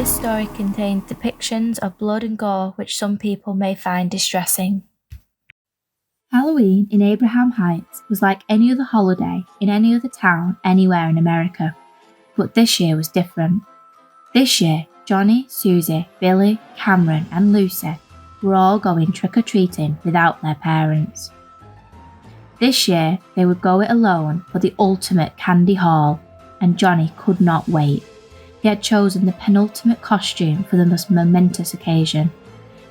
This story contains depictions of blood and gore which some people may find distressing. Halloween in Abraham Heights was like any other holiday in any other town anywhere in America. But this year was different. This year, Johnny, Susie, Billy, Cameron and Lucy were all going trick-or-treating without their parents. This year, they would go it alone for the ultimate candy haul, and Johnny could not wait. He had chosen the penultimate costume for the most momentous occasion.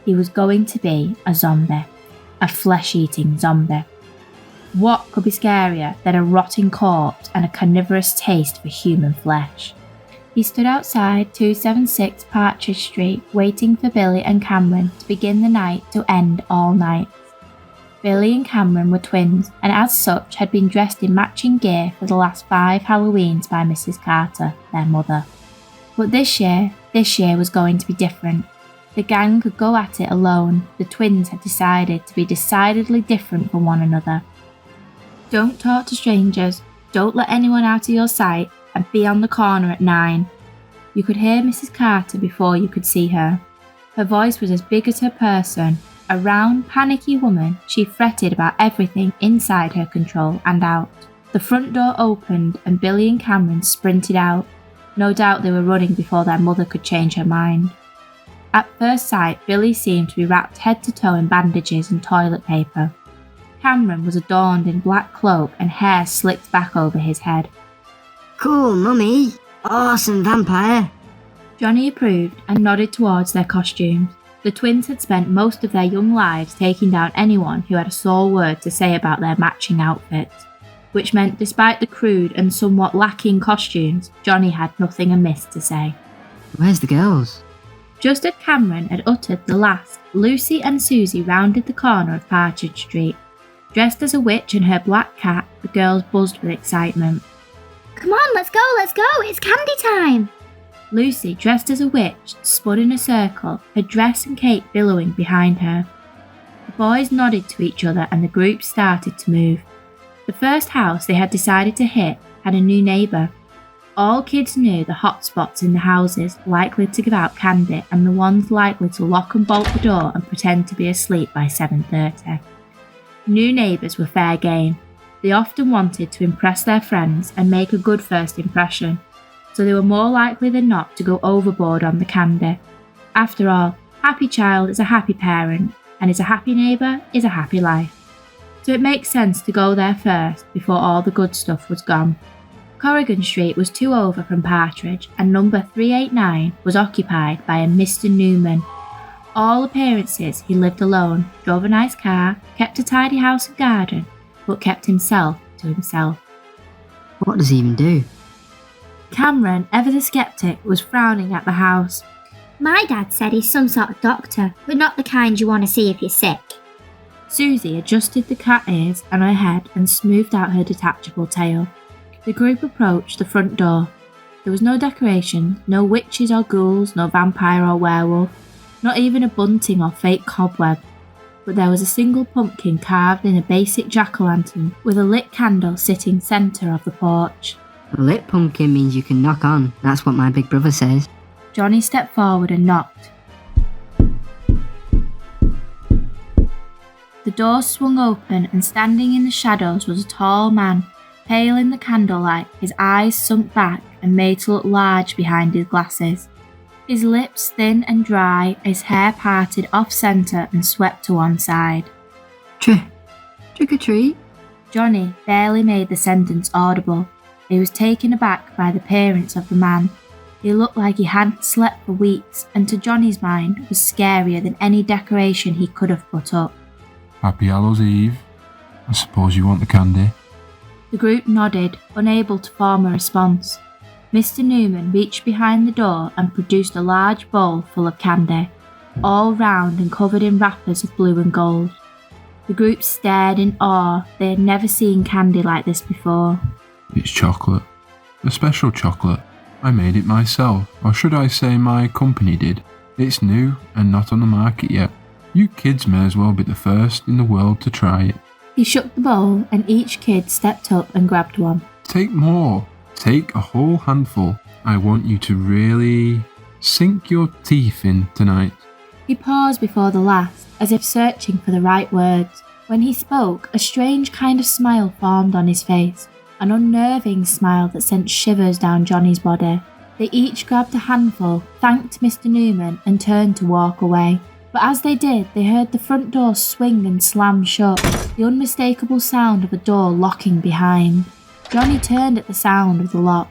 He was going to be a zombie, a flesh-eating zombie. What could be scarier than a rotting corpse and a carnivorous taste for human flesh? He stood outside 276 Partridge Street waiting for Billy and Cameron to begin the night to end all nights. Billy and Cameron were twins and as such had been dressed in matching gear for the last 5 Halloweens by Mrs. Carter, their mother. But this year was going to be different. The gang could go at it alone. The twins had decided to be decidedly different from one another. Don't talk to strangers, don't let anyone out of your sight, and be on the corner at 9. You could hear Mrs. Carter before you could see her. Her voice was as big as her person. A round, panicky woman, she fretted about everything inside her control and out. The front door opened and Billy and Cameron sprinted out. No doubt they were running before their mother could change her mind. At first sight, Billy seemed to be wrapped head to toe in bandages and toilet paper. Cameron was adorned in black cloak and hair slicked back over his head. Cool, mummy. Awesome vampire. Johnny approved and nodded towards their costumes. The twins had spent most of their young lives taking down anyone who had a sore word to say about their matching outfits, which meant despite the crude and somewhat lacking costumes, Johnny had nothing amiss to say. Where's the girls? Just as Cameron had uttered the last, Lucy and Susie rounded the corner of Partridge Street. Dressed as a witch and her black cat, the girls buzzed with excitement. Come on, let's go, it's candy time! Lucy, dressed as a witch, spun in a circle, her dress and cape billowing behind her. The boys nodded to each other and the group started to move. The first house they had decided to hit had a new neighbour. All kids knew the hot spots in the houses likely to give out candy and the ones likely to lock and bolt the door and pretend to be asleep by 7:30. New neighbours were fair game. They often wanted to impress their friends and make a good first impression, so they were more likely than not to go overboard on the candy. After all, happy child is a happy parent, and is a happy neighbour is a happy life. So it makes sense to go there first before all the good stuff was gone. Corrigan Street was 2 over from Partridge, and number 389 was occupied by a Mr. Newman. All appearances he lived alone, drove a nice car, kept a tidy house and garden, but kept himself to himself. What does he even do? Cameron, ever the skeptic, was frowning at the house. My dad said he's some sort of doctor, but not the kind you want to see if you're sick. Susie adjusted the cat ears on her head and smoothed out her detachable tail. The group approached the front door. There was no decoration, no witches or ghouls, no vampire or werewolf, not even a bunting or fake cobweb. But there was a single pumpkin carved in a basic jack-o'-lantern with a lit candle sitting centre of the porch. A lit pumpkin means you can knock on. That's what my big brother says. Johnny stepped forward and knocked. The door swung open and standing in the shadows was a tall man, pale in the candlelight, his eyes sunk back and made to look large behind his glasses. His lips thin and dry, his hair parted off-centre and swept to one side. Trick or treat? Johnny barely made the sentence audible. He was taken aback by the appearance of the man. He looked like he hadn't slept for weeks and to Johnny's mind was scarier than any decoration he could have put up. Happy Hallows Eve. I suppose you want the candy? The group nodded, unable to form a response. Mr. Newman reached behind the door and produced a large bowl full of candy, all round and covered in wrappers of blue and gold. The group stared in awe. They had never seen candy like this before. It's chocolate. A special chocolate. I made it myself, or should I say my company did. It's new and not on the market yet. You kids may as well be the first in the world to try it. He shook the bowl and each kid stepped up and grabbed one. Take more. Take a whole handful. I want you to really sink your teeth in tonight. He paused before the last, as if searching for the right words. When he spoke, a strange kind of smile formed on his face, an unnerving smile that sent shivers down Johnny's body. They each grabbed a handful, thanked Mr. Newman, and turned to walk away. But as they did, they heard the front door swing and slam shut, the unmistakable sound of a door locking behind. Johnny turned at the sound of the lock.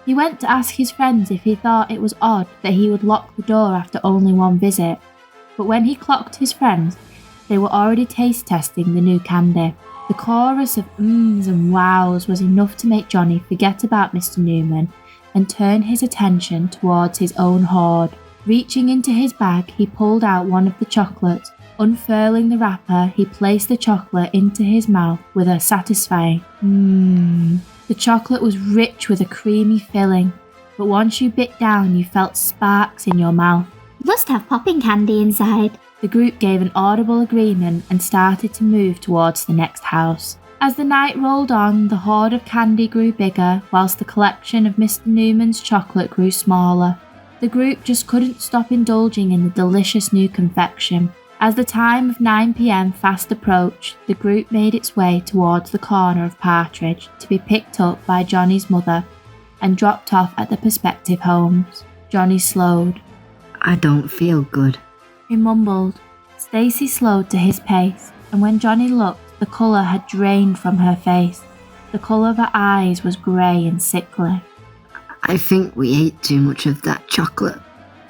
He went to ask his friends if he thought it was odd that he would lock the door after only one visit. But when he clocked his friends, they were already taste testing the new candy. The chorus of ums and wows was enough to make Johnny forget about Mr. Newman and turn his attention towards his own hoard. Reaching into his bag, he pulled out one of the chocolates. Unfurling the wrapper, he placed the chocolate into his mouth with a satisfying mmm. The chocolate was rich with a creamy filling, but once you bit down, you felt sparks in your mouth. Must have popping candy inside. The group gave an audible agreement and started to move towards the next house. As the night rolled on, the hoard of candy grew bigger, whilst the collection of Mr. Newman's chocolate grew smaller. The group just couldn't stop indulging in the delicious new confection. As the time of 9 p.m. fast approached, the group made its way towards the corner of Partridge to be picked up by Johnny's mother and dropped off at the prospective homes. Johnny slowed. I don't feel good. He mumbled. Stacey slowed to his pace, and when Johnny looked, the colour had drained from her face. The colour of her eyes was grey and sickly. I think we ate too much of that chocolate.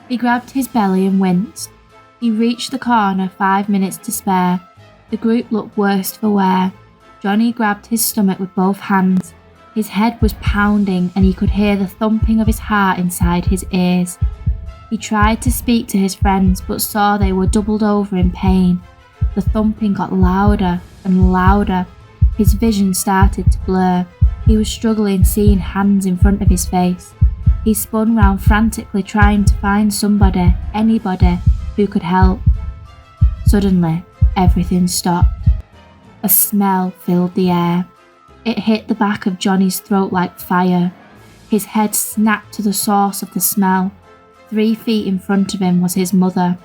He grabbed his belly and winced. He reached the corner 5 minutes to spare. The group looked worse for wear. Johnny grabbed his stomach with both hands. His head was pounding and he could hear the thumping of his heart inside his ears. He tried to speak to his friends but saw they were doubled over in pain. The thumping got louder and louder. His vision started to blur. He was struggling seeing hands in front of his face. He spun round frantically trying to find somebody, anybody, who could help. Suddenly, everything stopped. A smell filled the air. It hit the back of Johnny's throat like fire. His head snapped to the source of the smell. 3 feet in front of him was his mother.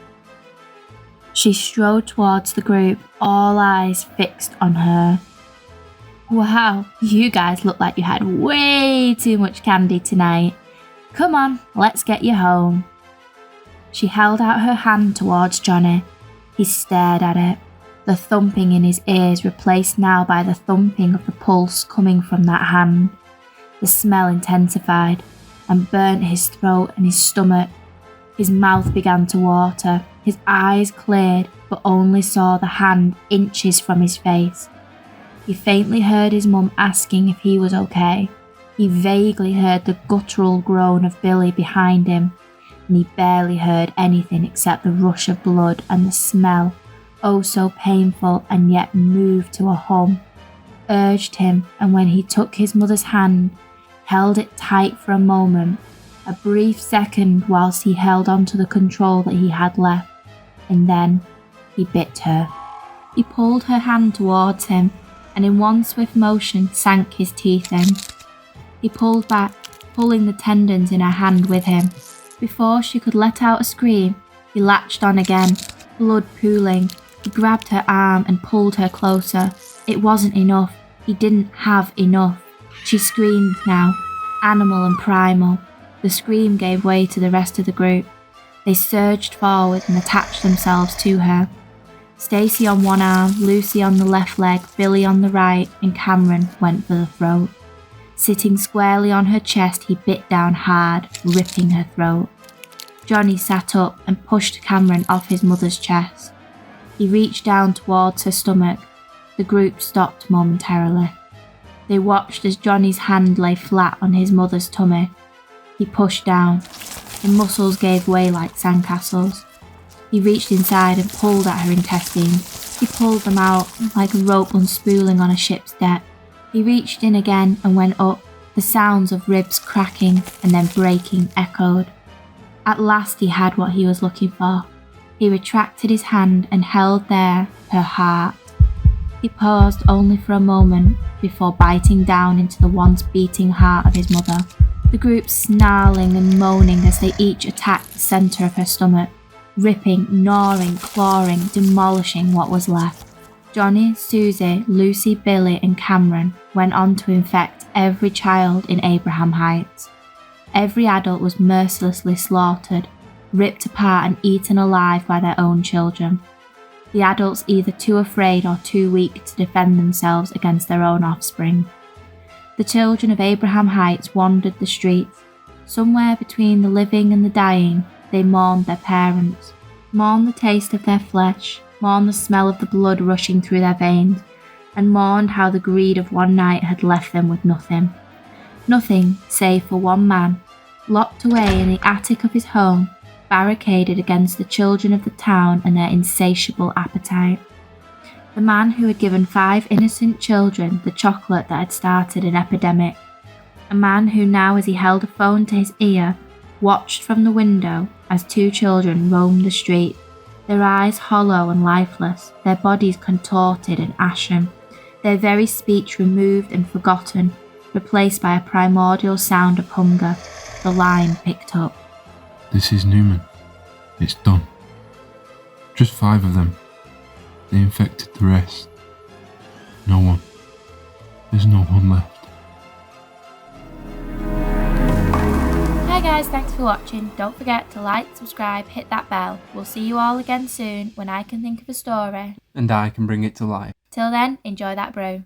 She strode towards the group, all eyes fixed on her. Wow, you guys look like you had way too much candy tonight. Come on, let's get you home. She held out her hand towards Johnny. He stared at it, the thumping in his ears replaced now by the thumping of the pulse coming from that hand. The smell intensified and burnt his throat and his stomach. His mouth began to water. His eyes cleared, but only saw the hand inches from his face. He faintly heard his mum asking if he was okay. He vaguely heard the guttural groan of Billy behind him, and he barely heard anything except the rush of blood and the smell, oh so painful and yet moved to a hum, urged him, and when he took his mother's hand, held it tight for a moment, a brief second whilst he held on to the control that he had left, and then he bit her. He pulled her hand towards him, and in one swift motion sank his teeth in. He pulled back, pulling the tendons in her hand with him. Before she could let out a scream, he latched on again, blood pooling. He grabbed her arm and pulled her closer. It wasn't enough. He didn't have enough. She screamed now, animal and primal. The scream gave way to the rest of the group. They surged forward and attached themselves to her. Stacey on one arm, Lucy on the left leg, Billy on the right, and Cameron went for the throat. Sitting squarely on her chest, he bit down hard, ripping her throat. Johnny sat up and pushed Cameron off his mother's chest. He reached down towards her stomach. The group stopped momentarily. They watched as Johnny's hand lay flat on his mother's tummy. He pushed down. His muscles gave way like sandcastles. He reached inside and pulled at her intestines. He pulled them out like a rope unspooling on a ship's deck. He reached in again and went up. The sounds of ribs cracking and then breaking echoed. At last he had what he was looking for. He retracted his hand and held there her heart. He paused only for a moment before biting down into the once beating heart of his mother. the group snarling and moaning as they each attacked the centre of her stomach, ripping, gnawing, clawing, demolishing what was left. Johnny, Susie, Lucy, Billy and Cameron went on to infect every child in Abraham Heights. Every adult was mercilessly slaughtered, ripped apart and eaten alive by their own children. The adults either too afraid or too weak to defend themselves against their own offspring. The children of Abraham Heights wandered the streets. Somewhere between the living and the dying, they mourned their parents, mourned the taste of their flesh, mourned the smell of the blood rushing through their veins, and mourned how the greed of one night had left them with nothing. Nothing save for one man, locked away in the attic of his home, barricaded against the children of the town and their insatiable appetite. The man who had given 5 innocent children the chocolate that had started an epidemic. A man who now, as he held a phone to his ear, watched from the window as 2 children roamed the street, their eyes hollow and lifeless, their bodies contorted and ashen, their very speech removed and forgotten, replaced by a primordial sound of hunger. The line picked up. This is Newman. It's done. Just 5 of them. They infected the rest. No one. There's no one left. Hi guys, thanks for watching. Don't forget to like, subscribe, hit that bell. We'll see you all again soon when I can think of a story. And I can bring it to life. Till then, enjoy that brew.